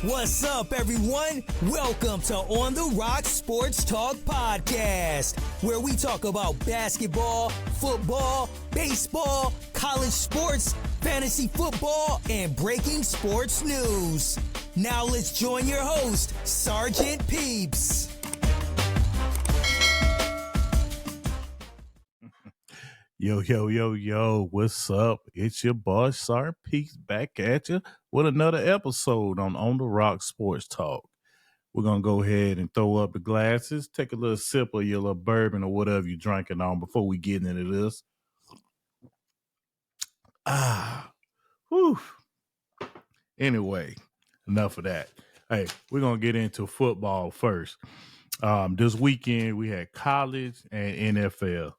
What's up, everyone? Welcome to On the Rock Sports Talk Podcast, where we talk about basketball, football, baseball, college sports, fantasy football, and breaking sports news. Now let's join your host, Sergeant Peeps. Yo, what's up? It's your boy, Sergeant Peeps, back at you with another episode on the Rock Sports Talk. We're going to go ahead and throw up the glasses, take a little sip of your little bourbon or whatever you're drinking on before we get into this. Whew. Anyway, enough of that. Hey, we're going to get into football first. This weekend, we had college and NFL.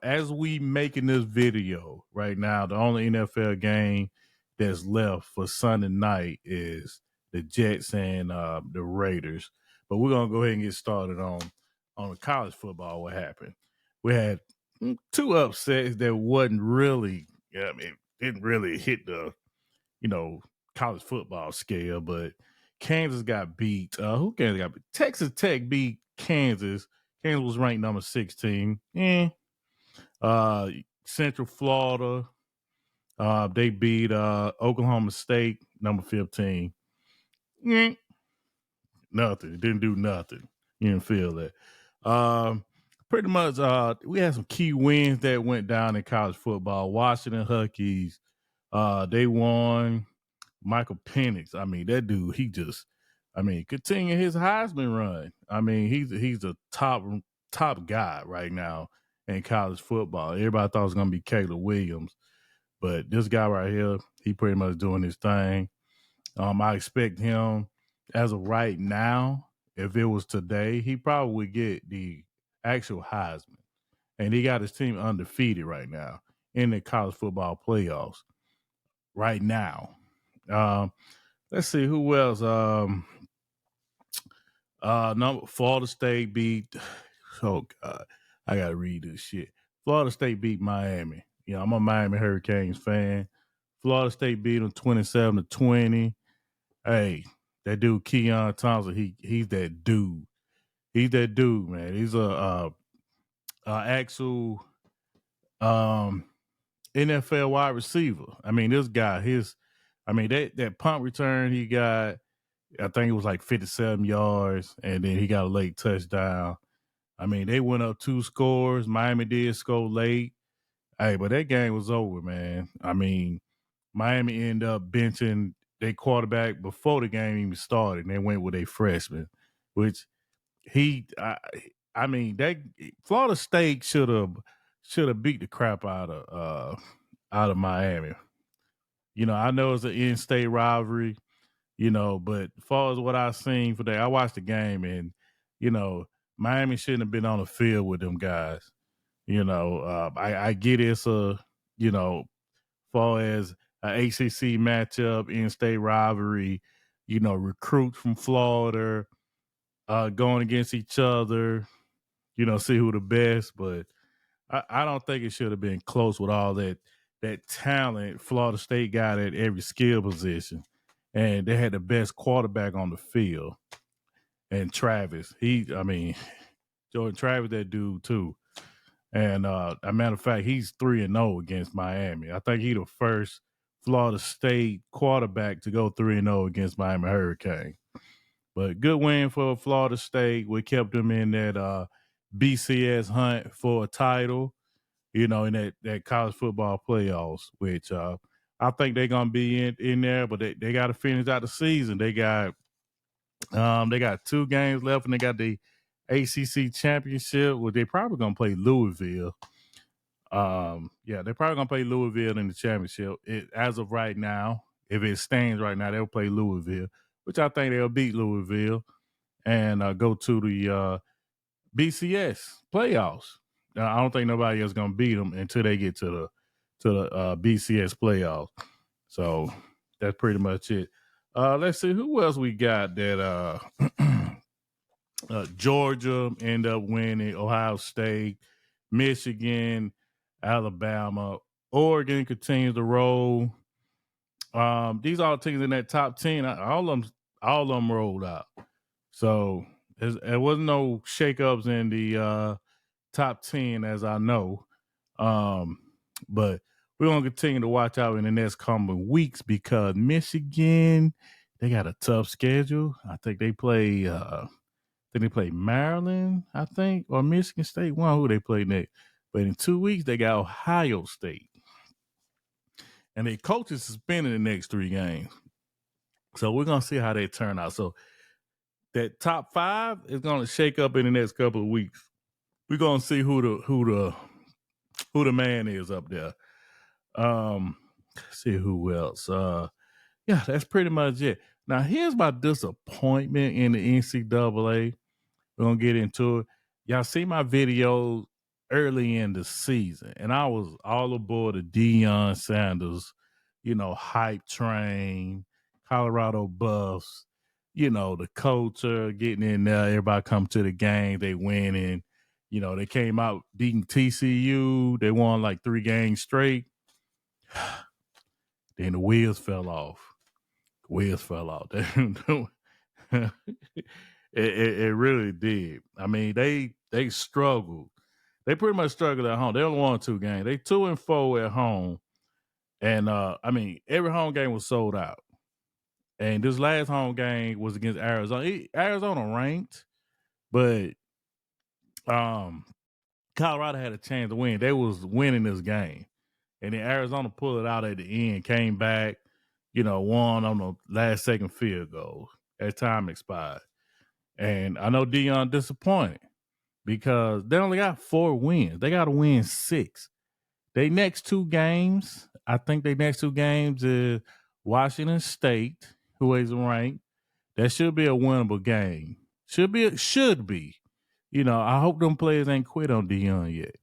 As we making this video right now, the only NFL game that's left for Sunday night is the Jets and the Raiders. But we're gonna go ahead and get started on the college football. What happened? We had two upsets that wasn't really, didn't really hit the, college football scale. But Kansas got beat. Who Kansas got beat? Texas Tech beat Kansas. Kansas was ranked number 16. Central Florida, they beat Oklahoma State, number 15. Nothing. It didn't do nothing. You didn't feel that. Pretty much, we had some key wins that went down in college football. Washington Huskies, they won. Michael Penix, that dude, continue his Heisman run. He's a top guy right now in college football. Everybody thought it was going to be Caleb Williams, but this guy right here, he pretty much doing his thing. I expect him, as of right now, if it was today, he probably would get the actual Heisman. And he got his team undefeated right now in the college football playoffs right now. Let's see who else. Florida State beat. Oh God, I gotta read this shit. Florida State beat Miami. I'm a Miami Hurricanes fan. Florida State beat them 27-20. Hey, that dude Keon Thompson, he's that dude. He's that dude, man. He's a actual NFL wide receiver. This guy, that punt return he got, I think it was like 57 yards, and then he got a late touchdown. They went up 2 scores. Miami did score late. Hey, but that game was over, man. Miami ended up benching their quarterback before the game even started, and they went with a freshman, which that Florida State should have beat the crap out of Miami. I know it's an in-state rivalry, but as far as what I've seen for that, I watched the game, and Miami shouldn't have been on the field with them guys. I get it's far as an ACC matchup, in-state rivalry, recruits from Florida going against each other, see who the best. But I don't think it should have been close with all that talent Florida State got at every skill position. And they had the best quarterback on the field. And Travis, Jordan Travis, that dude too. And a matter of fact, he's 3-0 against Miami. I think he's the first Florida State quarterback to go 3-0 against Miami Hurricane. But good win for Florida State. We kept them in that BCS hunt for a title, in that college football playoffs, which I think they're gonna be in there, but they got to finish out the season. They got 2 games left, and they got the ACC championship. Well, they probably gonna play Louisville. They're probably gonna play Louisville in the championship. As of right now, if it stands right now, they'll play Louisville, which I think they'll beat Louisville and go to the BCS playoffs. I don't think nobody else gonna beat them until they get to the BCS playoffs. So that's pretty much it. Let's see who else we got that Georgia end up winning, Ohio State, Michigan, Alabama, Oregon continues to roll. These all teams in that top 10, all of them All of them rolled out. So there wasn't no shakeups in the top 10 as I know. But we're going to continue to watch out in the next coming weeks because Michigan, they got a tough schedule. I think they play Maryland, I think, or Michigan State. One who they play next. But in 2 weeks, they got Ohio State. And their coach is suspended the next 3 games. So we're going to see how they turn out. So that top 5 is going to shake up in the next couple of weeks. We're going to see who the man is up there. See who else. Yeah, that's pretty much it. Now, here's my disappointment in the NCAA. We're going to get into it. Y'all see my videos early in the season, and I was all aboard the Deion Sanders, hype train, Colorado Buffs, the culture, getting in there, everybody come to the game, they winning. They came out beating TCU. They won like 3 games straight. Then the wheels fell off. It really did. I mean, they struggled. They pretty much struggled at home. They only won 2 games. They 2-4 at home. And I mean, every home game was sold out. And this last home game was against Arizona. Arizona ranked, but Colorado had a chance to win. They was winning this game. And then Arizona pulled it out at the end, came back, won on the last second field goal as time expired. And I know Deion disappointed because they only got 4 wins. They got to win 6. They next 2 games, I think they next 2 games is Washington State, who is ranked. That should be a winnable game. Should be. I hope them players ain't quit on Deion yet.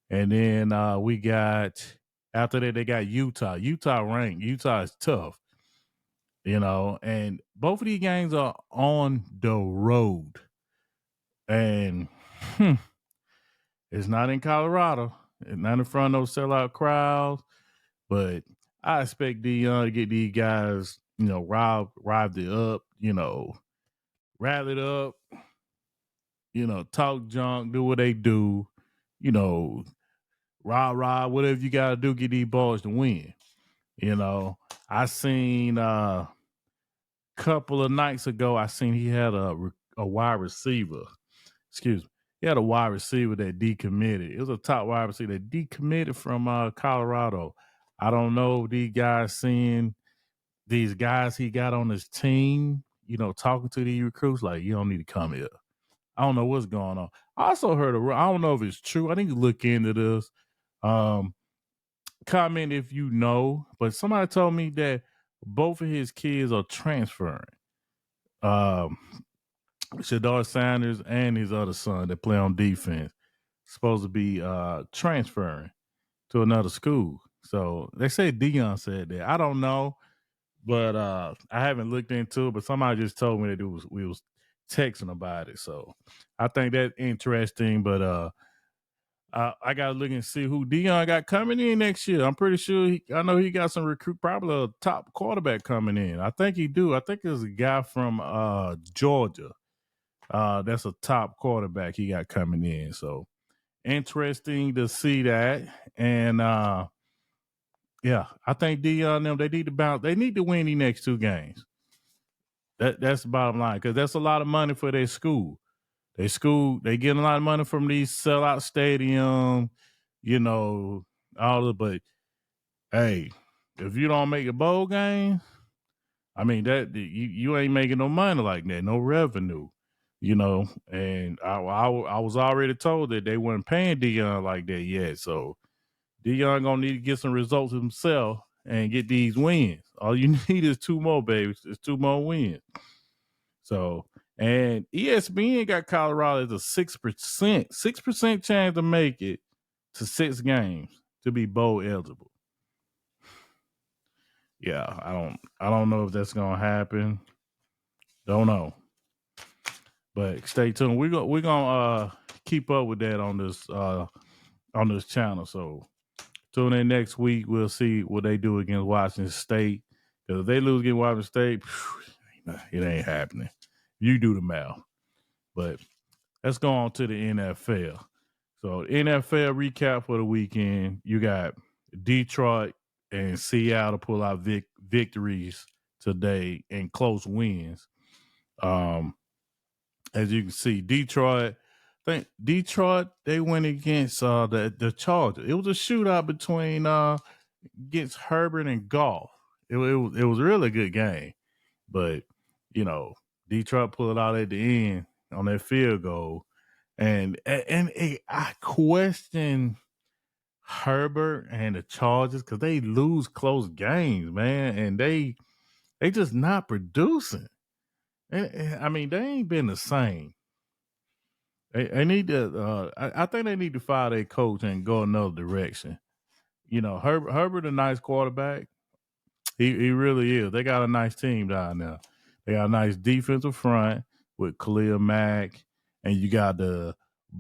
And then we got, after that, they got Utah. Utah ranked. Utah is tough. And both of these games are on the road. And it's not in Colorado. It's not in front of those sellout crowds. But I expect Deion to get these guys, riled it up, rally it up, talk junk, do what they do, rah, whatever you got to do, get these boys to win. I seen couple of nights ago, I seen he had a wide receiver. Excuse me. He had a wide receiver that decommitted. It was a top wide receiver that decommitted from Colorado. I don't know if these guys seeing these guys he got on his team, talking to these recruits like, you don't need to come here. I don't know what's going on. I also heard, I don't know if it's true. I need to look into this. Comment if you know, but somebody told me that both of his kids are transferring. Shadar Sanders and his other son that play on defense supposed to be transferring to another school. So they say Deion said that. I don't know, but I haven't looked into it. But somebody just told me that we was texting about it. So I think that's interesting. But I gotta look and see who Deion got coming in next year. I'm pretty sure I know he got some recruit, probably a top quarterback coming in. I think he do. I think there's a guy from Georgia. That's a top quarterback he got coming in. So interesting to see that. And yeah, I think Deion them, they need to bounce. They need to win the next 2 games. That's the bottom line, because that's a lot of money for their school. They get a lot of money from these sellout stadium, but hey, if you don't make a bowl game, I mean that you ain't making no money like that, no revenue, and I was already told that they weren't paying Deion like that yet. So Deion gonna need to get some results himself and get these wins. All you need is 2 more, baby. It's 2 more wins. So, and ESPN got Colorado as a 6% chance to make it to 6 games to be bowl eligible. Yeah, I don't know if that's gonna happen. Don't know, but stay tuned. We're gonna keep up with that on this channel. So tune in next week. We'll see what they do against Washington State. Because if they lose against Washington State, It ain't happening. You do the math. But let's go on to the NFL. So NFL recap for the weekend. You got Detroit and Seattle pull out victories today and close wins. As you can see, Detroit. I think Detroit they went against the Chargers. It was a shootout between against Herbert and Goff. It was a really good game, but Detroit pulled it out at the end on that field goal, and I question Herbert and the Chargers because they lose close games, man, and they just not producing. And I mean, they ain't been the same. They need to. I think they need to fire their coach and go another direction. Herbert a nice quarterback. He really is. They got a nice team down there. They got a nice defensive front with Khalil Mack, and you got the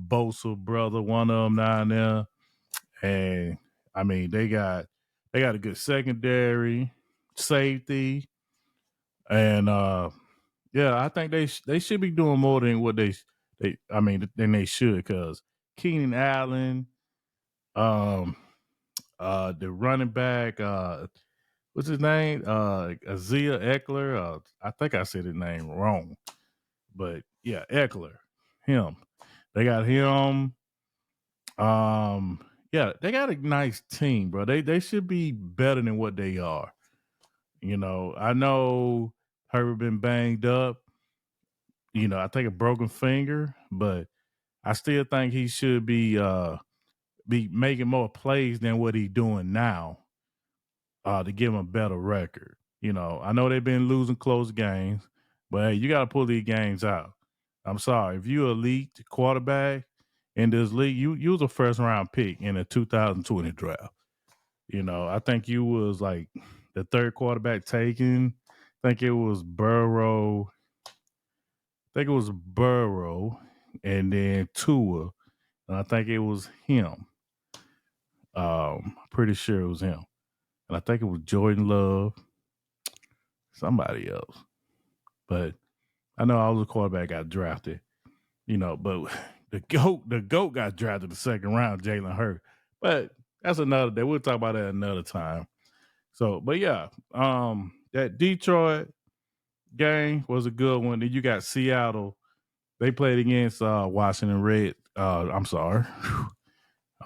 Bosa brother, one of them down there. And I mean, they got a good secondary, safety, and I think they should be doing more than what than they should, because Keenan Allen, the running back, what's his name? Azia Eckler. I think I said his name wrong, but yeah, Eckler, him. They got him. They got a nice team, bro. They should be better than what they are. I know Herbert been banged up. I think a broken finger, but I still think he should be making more plays than what he's doing now to give him a better record. I know they've been losing close games, but hey, you got to pull these games out. I'm sorry. If you're elite quarterback in this league, you was a first round pick in the 2020 draft. I think you was like the third quarterback taken. I think it was Burrow. And then Tua. And I think it was him. Pretty sure it was him. And I think it was Jordan Love. Somebody else. But I know all the quarterback got drafted. But the GOAT got drafted the second round, Jalen Hurts. But that's another day. We'll talk about that another time. So, but yeah, that Detroit game was a good one. Then you got Seattle. They played against Washington Red. I'm sorry. I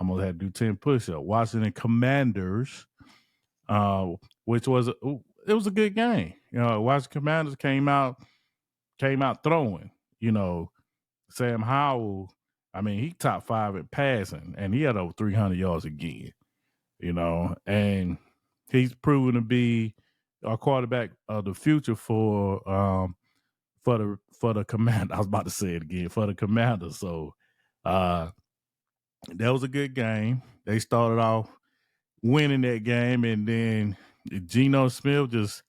almost had to do 10 push-ups. Washington Commanders, which was it was a good game. Washington Commanders came out throwing. Sam Howell, I mean, he top 5 at passing, and he had over 300 yards again. And he's proven to be our quarterback of the future for the Commander. I was about to say it again, for the Commander. So that was a good game. They started off winning that game, and then Geno Smith just,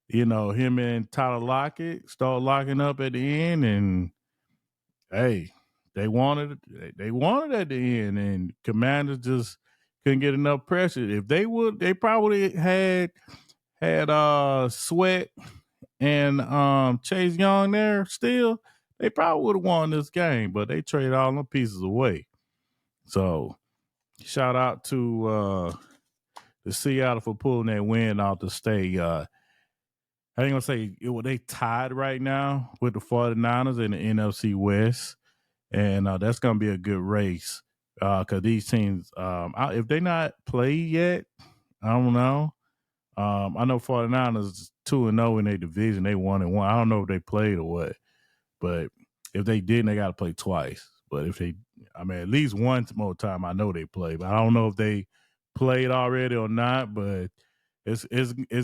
him and Tyler Lockett start locking up at the end, and hey, they wanted at the end, and Commanders just couldn't get enough pressure. If they would, they probably had Sweat and Chase Young there still, they probably would have won this game, but they traded all the pieces away. So shout out to the Seattle for pulling that win out to stay. I ain't gonna say they tied right now with the 49ers in the NFC West, and that's gonna be a good race because these teams, if they not played yet, I don't know. I know 49ers 2-0 in their division. They 1-1. I don't know if they played or what, but if they didn't, they got to play twice. But if they, at least one more time, I know they play. But I don't know if they played already or not. But it's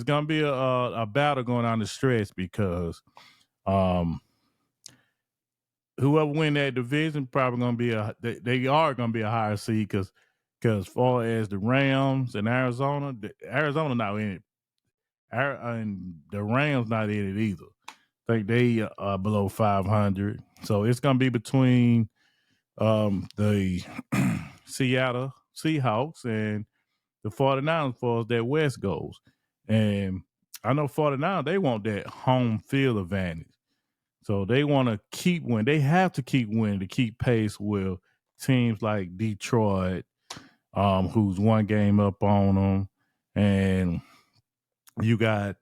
gonna be a battle going on the stretch because whoever win that division probably gonna be they are gonna be a higher seed because as far as the Rams and Arizona not in it. And the Rams not in it either. I think they are below 500. So it's going to be between the Seattle Seahawks and the 49ers as far as that West goes. And I know 49, they want that home field advantage. So they want to keep winning. They have to keep winning to keep pace with teams like Detroit, who's one game up on them, and you got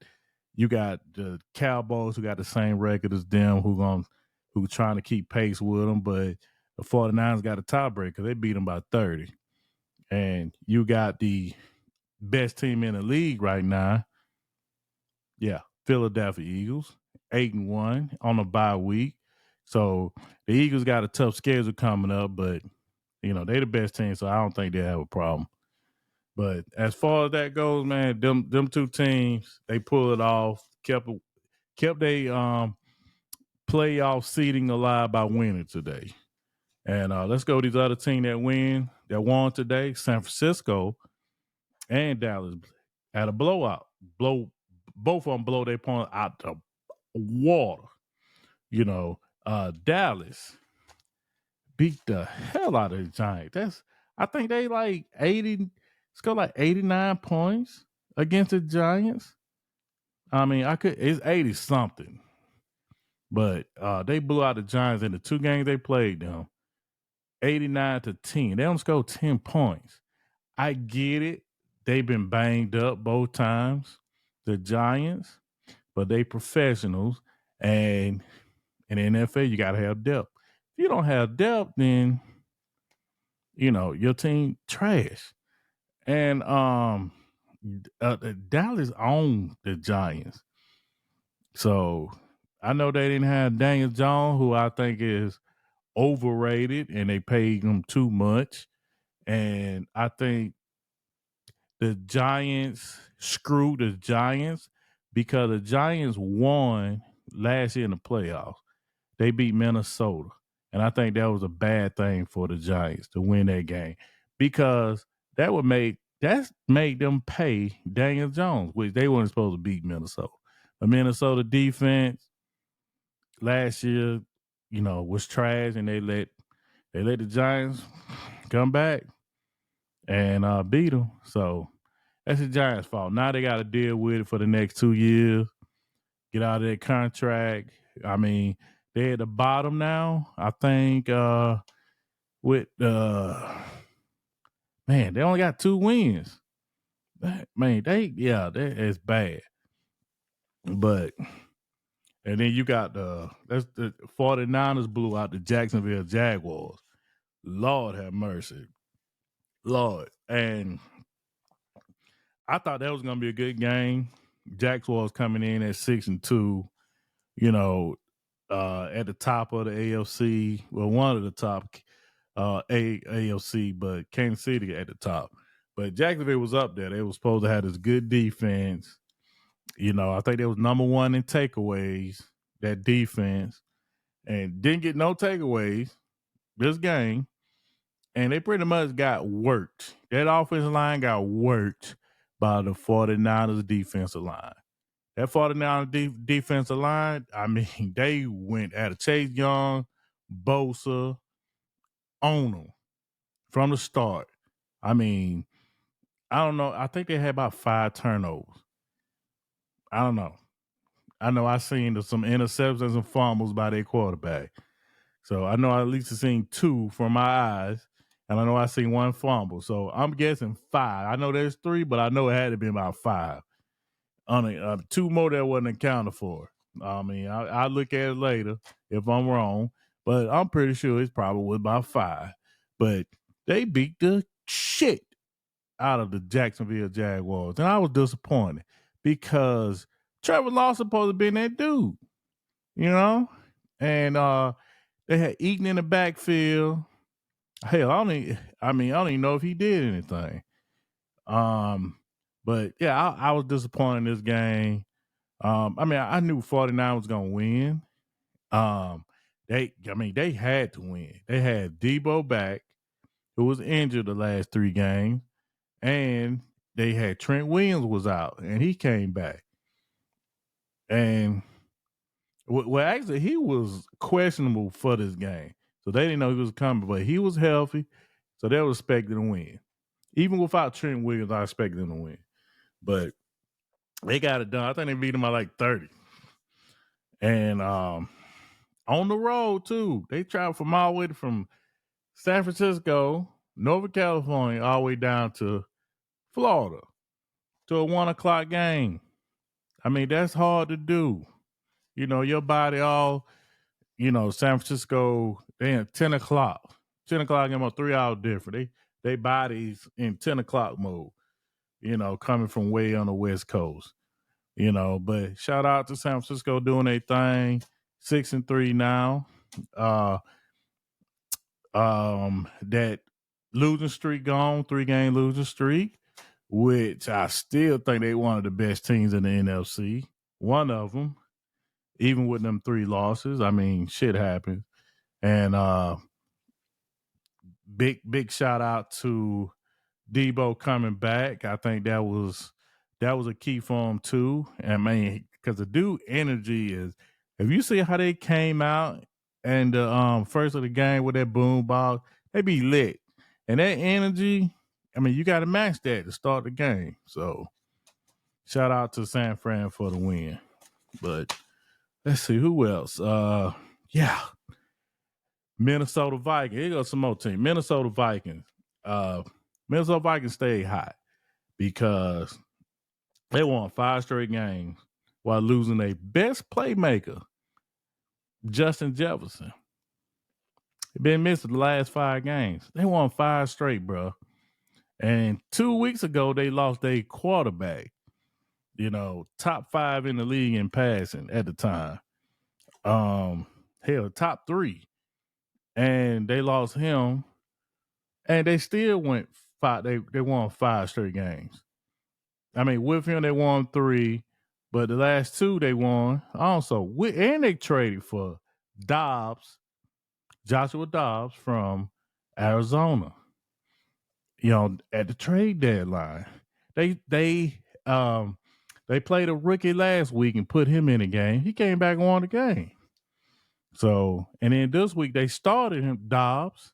the Cowboys who got the same record as them, who trying to keep pace with them, but the 49ers got a tiebreaker. They beat them by 30, and you got the best team in the league right now. Yeah, Philadelphia Eagles, 8-1 on a bye week. So the Eagles got a tough schedule coming up, but they the best team, so I don't think they have a problem. But as far as that goes, man, them two teams, they pull it off, kept they playoff seeding alive by winning today. And let's go these other team that won today. San Francisco and Dallas had a blowout. Both of them blow their opponent out the water. Dallas beat the hell out of the Giants. I think they like 80, scored like 89 points against the Giants. I mean, it's 80 something. But they blew out the Giants in the two games they played them, 89-10. They only scored 10 points. I get it. They've been banged up both times, the Giants, but they professionals. And in the NFL, you got to have depth. If you don't have depth, then, your team trash. And Dallas owned the Giants. So I know they didn't have Daniel Jones, who I think is overrated, and they paid him too much. And I think the Giants screwed the Giants because the Giants won last year in the playoffs. They beat Minnesota. And I think that was a bad thing for the Giants to win that game because that made them pay Daniel Jones, which they weren't supposed to beat Minnesota. The Minnesota defense last year, was trash, and they let the Giants come back and beat them. So that's the Giants' fault. Now they got to deal with it for the next 2 years. Get out of that contract. I mean, they're at the bottom now. I think with man, they only got 2 wins. Man, it's bad. But and then you got the 49ers blew out the Jacksonville Jaguars. Lord have mercy. Lord. And I thought that was gonna be a good game. Jaguars coming in at 6-2, at the top of the AFC. Well, one of the top AFC, but Kansas City at the top. But Jacksonville was up there. They were supposed to have this good defense. I think they was number 1 in takeaways, that defense, and didn't get no takeaways this game. And they pretty much got worked. That offensive line got worked by the 49ers defensive line. That 49ers defensive line, I mean, they went at it. Chase Young, Bosa, on them from the start. I mean, I don't know. I think they had about 5 turnovers. I don't know. I know I seen some interceptions and fumbles by their quarterback. So I know I at least seen 2 from my eyes. And I know I seen 1 fumble. So I'm guessing 5. I know there's 3, but I know it had to be about 5. 2 more that wasn't accounted for. I mean, I'll look at it later if I'm wrong. But I'm pretty sure it's probably about 5. But they beat the shit out of the Jacksonville Jaguars. And I was disappointed because Trevor Lawrence supposed to be that dude, And they had Eaton in the backfield. Hell, I don't even know if he did anything. But yeah, I was disappointed in this game. I knew 49 was gonna win. They had to win. They had Debo back, who was injured the last 3 games, and they had Trent Williams was out, and he came back. And well, actually, he was questionable for this game, so they didn't know he was coming, but he was healthy, so they were expecting to win. Even without Trent Williams, I expected them to win. But They got it done. I think they beat them by like 30. And on the road too. They traveled from all the way from San Francisco, Northern California, all the way down to Florida to a 1:00 game. I mean, that's hard to do. You know, your body all, San Francisco, they at 10:00. 10:00 game on 3 hours different. They bodies in 10:00 mode, coming from way on the West Coast. But shout out to San Francisco doing their thing. 6-3 now. That losing streak gone, 3-game losing streak, which I still think they one of the best teams in the NFC. One of them, even with them 3 losses. I mean, shit happens. And big shout out to Debo coming back. I think that was a key for him too. And man, because the dude energy is, if you see how they came out and the first of the game with that boom ball, they be lit. And that energy, I mean, you got to match that to start the game. So shout out to San Fran for the win. But let's see who else. Minnesota Vikings. Here goes some more team. Minnesota Vikings. Minnesota Vikings stayed hot because they won 5 straight games while losing their best playmaker, Justin Jefferson. He been missing the last 5 games. They won 5 straight, bro. And 2 weeks ago, they lost their quarterback, top 5 in the league in passing at the time. Top 3. And they lost him. And they still went 5. They won 5 straight games. I mean, with him, they won 3. But the last 2 they won also. And they traded for Joshua Dobbs from Arizona. At the trade deadline. They played a rookie last week and put him in the game. He came back and won the game. So, and then this week they started him, Dobbs,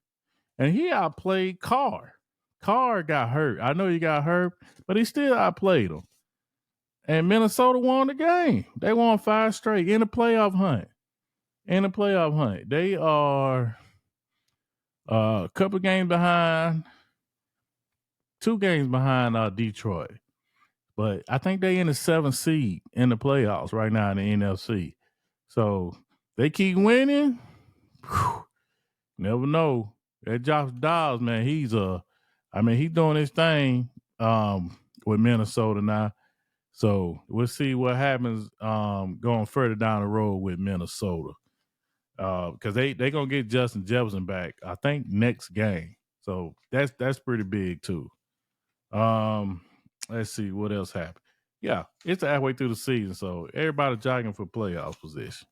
and he outplayed Carr. Carr got hurt. I know he got hurt, but he still outplayed him. And Minnesota won the game. They won 5 straight in the playoff hunt. They are a couple games behind, 2 games behind Detroit. But I think they in the 7th seed in the playoffs right now in the NFC. So they keep winning. Whew, never know. That Josh Dobbs, man, he's doing his thing with Minnesota now. So we'll see what happens going further down the road with Minnesota. Because they gonna get Justin Jefferson back, I think, next game. So that's pretty big too. Let's see what else happened. Yeah, it's halfway through the season, so everybody jogging for playoff position.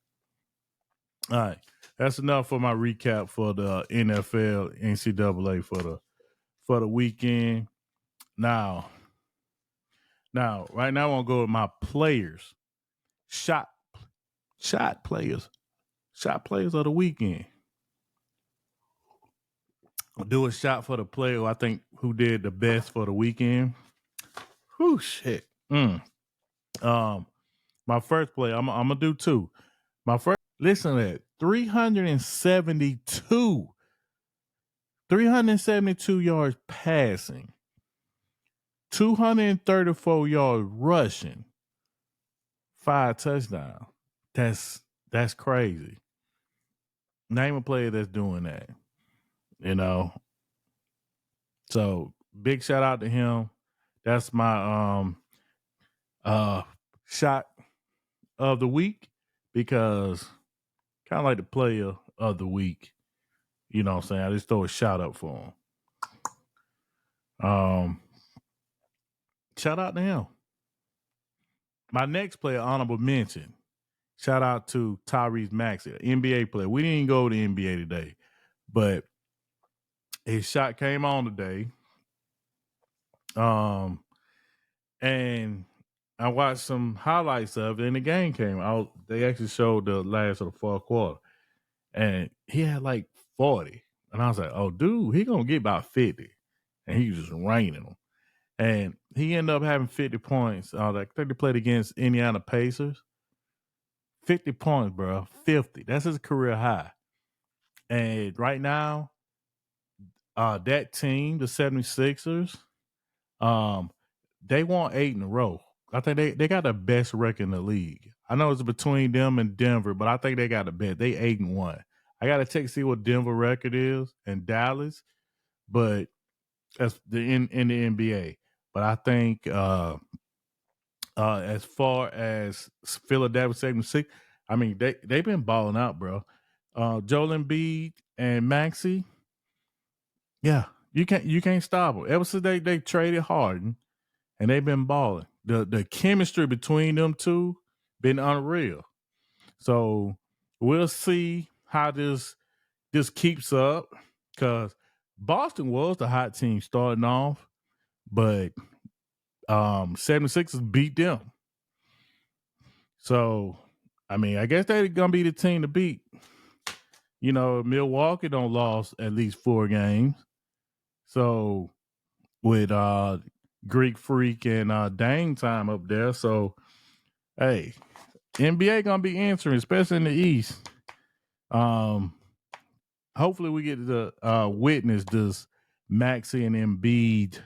All right, that's enough for my recap for the NFL, NCAA for the weekend. Now, right now, I want to go with my players, shot players of the weekend. I'll do a shot for the player who I think who did the best for the weekend. Whew, shit. My first play, I'm gonna do 2. My first, listen to that, 372 yards passing, 234 yards rushing, 5 touchdowns. That's crazy. Name a player that's doing that. So big shout out to him. That's my shot of the week, because kind of like the player of the week. You know what I'm saying? I just throw a shout out for him. Shout out to him. My next player, honorable mention. Shout out to Tyrese Maxey, an NBA player. We didn't go to the NBA today, but his shot came on today. And I watched some highlights of it, and the game came out. They actually showed the last of the 4th quarter, and he had like 40. And I was like, oh, dude, he going to get about 50. And he was just raining them. And he ended up having 50 points. I think they played against Indiana Pacers. 50 points, bro. 50. That's his career high. And right now, that team, the 76ers, they won 8 in a row. I think they got the best record in the league. I know it's between them and Denver, but I think they got the best. They 8-1. I got to check to see what Denver record is and Dallas, but that's in the NBA. But I think as far as Philadelphia 76, I mean they've been balling out, bro. Joel Embiid and Maxey, yeah, you can't stop them. Ever since they traded Harden and they've been balling. The chemistry between them two been unreal. So we'll see how this keeps up, because Boston was the hot team starting off, but 76ers beat them. So, I mean, I guess they're going to be the team to beat. You know, Milwaukee don't lost at least 4 games. So, with Greek Freak and Dame time up there. So, hey, NBA going to be answering, especially in the East. Hopefully we get to witness this Maxey and Embiid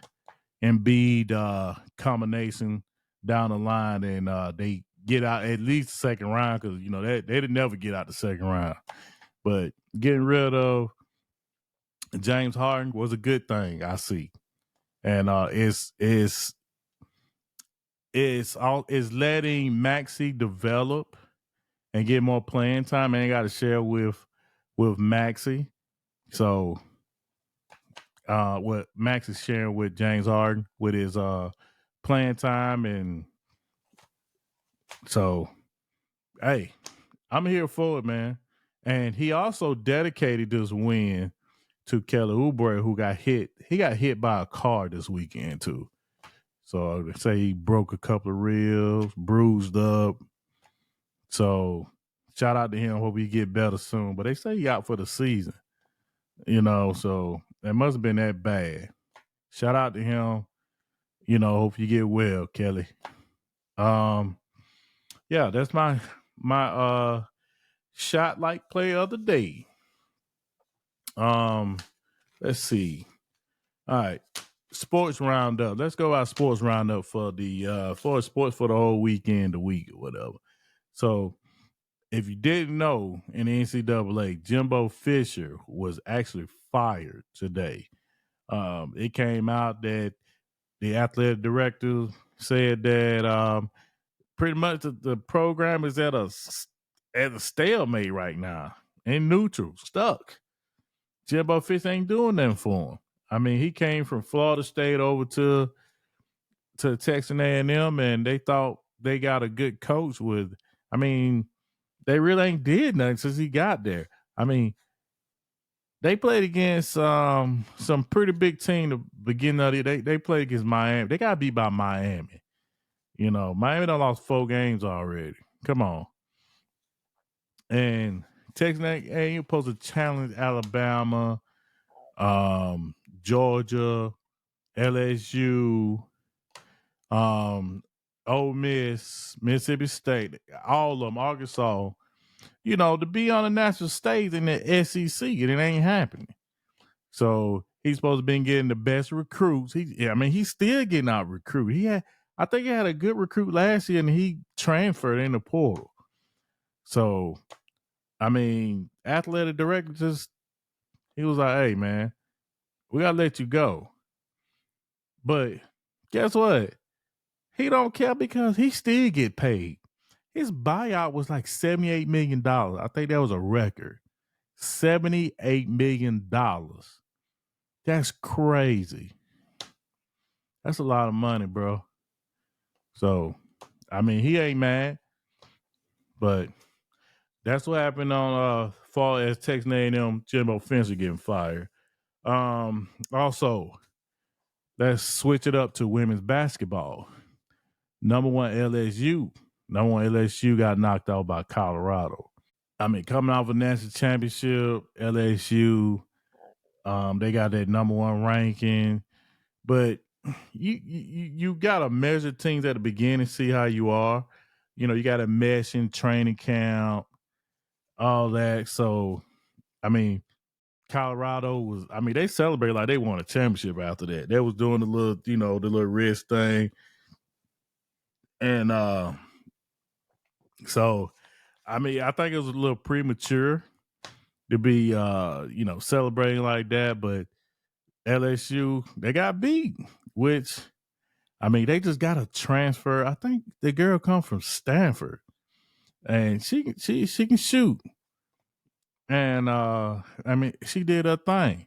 combination down the line, and they get out at least the second round, because you know they'd never get out the second round. But getting rid of James Harden was a good thing, I see, and it's letting Maxey develop and get more playing time. And they got to share with Maxey. So what Max is sharing with James Harden with his playing time, and so hey, I'm here for it, man. And he also dedicated this win to Kelly Oubre, who got hit. He got hit by a car this weekend too. So they say he broke a couple of ribs, bruised up. So shout out to him. Hope he get better soon. But they say he out for the season. You know, so it must have been that bad. Shout out to him. You know, hope you get well, Kelly. Yeah, that's my shot like play of the day. Let's see. All right. Sports roundup. Let's go out sports roundup for the for sports for the whole weekend, the week, or whatever. So if you didn't know, in the NCAA, Jimbo Fisher was actually fired today. It came out that the athletic director said that pretty much the program is at a stalemate right now, in neutral, stuck. Jimbo Fisher ain't doing nothing for him. I mean, he came from Florida State over to Texas A&M, and they thought they got a good coach with. I mean, they really ain't did nothing since he got there. I mean, they played against some pretty big team to begin of the they played against Miami. They got beat by Miami. You know, Miami done lost 4 games already. Come on. And Texas A&M supposed to challenge Alabama, Georgia, LSU, Ole Miss, Mississippi State, all of them, Arkansas, you know, to be on the national stage in the SEC, and it ain't happening. So he's supposed to be getting the best recruits. He's still getting out recruited. I think he had a good recruit last year, and he transferred in the portal. So, I mean, athletic director he was like, hey, man, we got to let you go. But guess what? He don't care, because he still get paid. His buyout was like $78 million. I think that was a record. $78 million. That's crazy. That's a lot of money, bro. So, I mean, he ain't mad. But that's what happened on far as Texas A&M Jimbo Fisher getting fired. Also, let's switch it up to women's basketball. Number one LSU got knocked out by Colorado. I mean, coming off a national championship, LSU, they got that number one ranking. But you gotta measure teams at the beginning, see how you are. You gotta mesh in training camp, all that. So, I mean, Colorado was. I mean, they celebrated like they won a championship after that. They was doing the little wrist thing, and so I mean, I think it was a little premature to be celebrating like that, but LSU, they got beat, which I mean, they just got a transfer. I think the girl come from Stanford, and she can shoot. And I mean, she did her thing,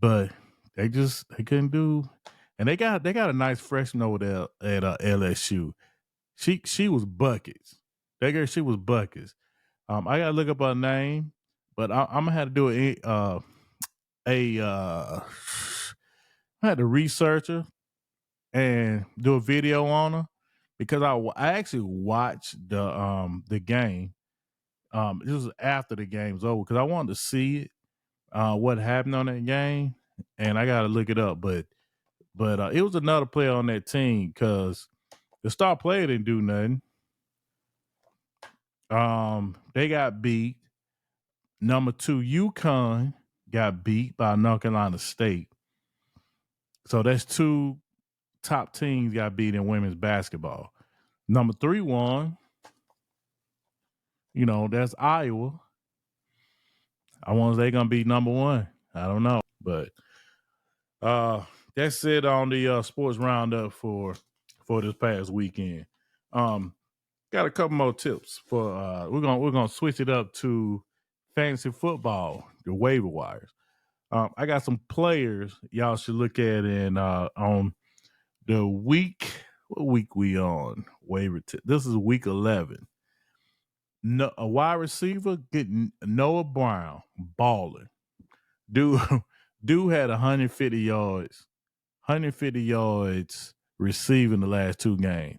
but they couldn't do. And they got a nice freshman over there at LSU. She was buckets. That girl, she was buckets. I gotta look up her name, but I'm gonna have to do I had to research her and do a video on her because I actually watched the game. This was after the game was over because I wanted to see it, what happened on that game, and I got to look it up. But it was another player on that team because the star player didn't do nothing. They got beat. Number 2, UConn got beat by North Carolina State. So that's 2 top teams got beat in women's basketball. Number 3 won. That's Iowa. I wonder if they're gonna be number 1. I don't know, but that's it on the sports roundup for this past weekend. Got a couple more tips for we're gonna switch it up to fantasy football, the waiver wires. I got some players y'all should look at in on the week. What week we on? This is week 11. No, a wide receiver getting Noah Brown balling. Dude had 150 yards receiving the last 2 games.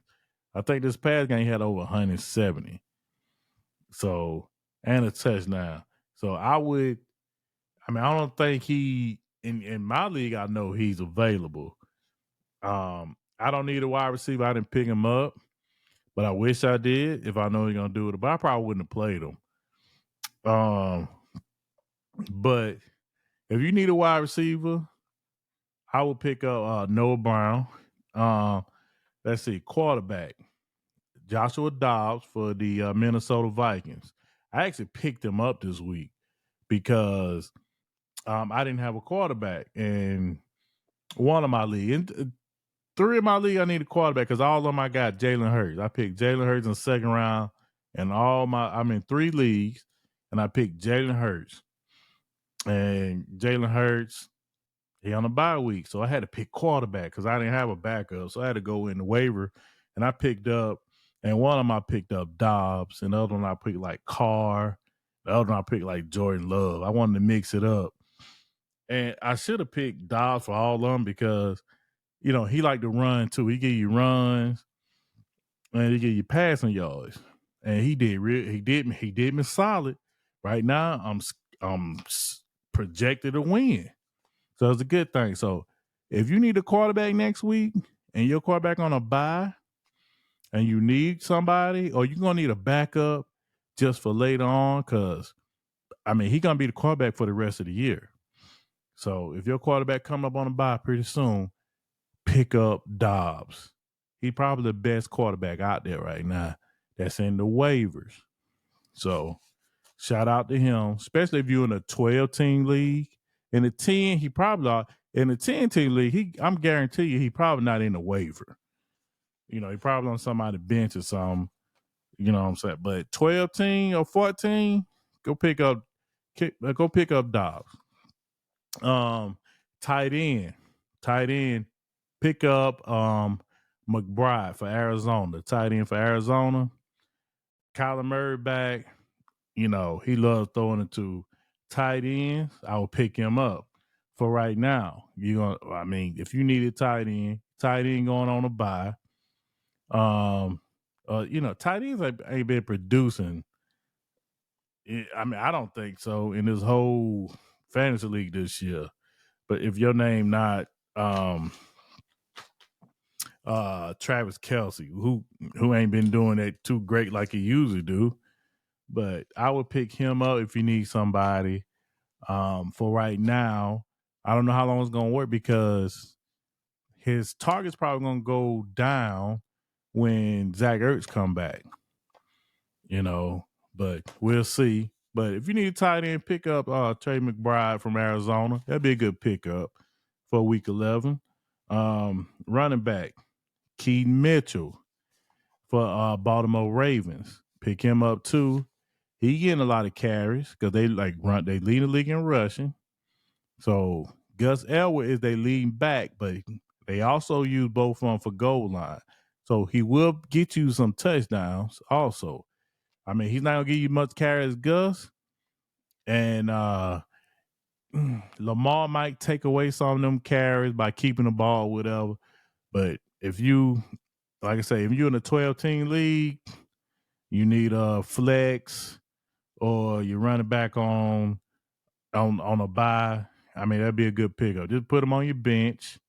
I think this past game he had over 170. So, and a touchdown. So I don't think in my league, I know he's available. I don't need a wide receiver. I didn't pick him up, but I wish I did if I know he's going to do it. But I probably wouldn't have played him. But if you need a wide receiver, I would pick up Noah Brown. Let's see, quarterback. Joshua Dobbs for the Minnesota Vikings. I actually picked him up this week because I didn't have a quarterback in one of my leagues. In 3 of my league, I need a quarterback because all of them I got Jalen Hurts. I picked Jalen Hurts in the 2nd round, and I'm in 3 leagues, and I picked Jalen Hurts. And Jalen Hurts, he on a bye week, so I had to pick quarterback because I didn't have a backup, so I had to go in the waiver, and I picked up. And one of them I picked up Dobbs, and the other one I picked like Carr. The other one I picked like Jordan Love. I wanted to mix it up. And I should have picked Dobbs for all of them because, he liked to run too. He give you runs and he give you passing yards. And he did me solid. Right now, I'm projected to win. So it's a good thing. So if you need a quarterback next week and your quarterback on a bye, and you need somebody, or you're going to need a backup just for later on, because, he's going to be the quarterback for the rest of the year. So if your quarterback come up on a bye pretty soon, pick up Dobbs. He's probably the best quarterback out there right now that's in the waivers. So shout out to him, especially if you're in a 12-team league. In the 10, he probably in the 10-team league, I'm guarantee you he probably not in the waiver. He probably on somebody's bench or something. You know what I'm saying? But 12 team or 14, go pick up Dobbs. Tight end. Pick up McBride for Arizona. Tight end for Arizona. Kyler Murray back. He loves throwing it to tight ends. I will pick him up. For right now, if you need a tight end going on a bye. Tight ends ain't been producing. I don't think so in this whole fantasy league this year. But if your name not Travis Kelce, who ain't been doing that too great like he usually do. But I would pick him up if you need somebody. For right now, I don't know how long it's gonna work because his target's probably gonna go down when Zach Ertz come back. But we'll see. But if you need a tight end, pick up Trey McBride from Arizona. That'd be a good pickup for week 11. Running back, Keaton Mitchell for Baltimore Ravens. Pick him up too. He getting a lot of carries because they they lead the league in rushing. So Gus Elwood is they leading back, but they also use both of them for goal line. So he will get you some touchdowns also. I mean, he's not gonna give you much carry as Gus. And Lamar might take away some of them carries by keeping the ball, whatever. But if you, like I say, if you're in a 12-team league, you need a flex or you're running back on a bye. I mean, that'd be a good pickup. Just put them on your bench,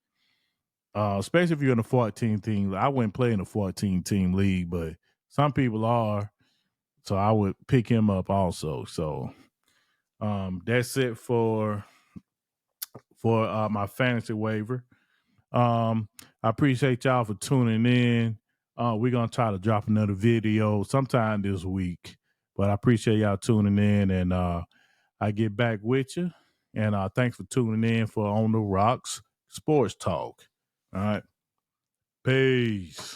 especially if you're in a 14-team. I wouldn't play in a 14-team league, but some people are. So I would pick him up also. So that's it for my fantasy waiver. I appreciate y'all for tuning in. We're going to try to drop another video sometime this week. But I appreciate y'all tuning in, and I get back with you. And thanks for tuning in for On the Rocks Sports Talk. All right. Peace.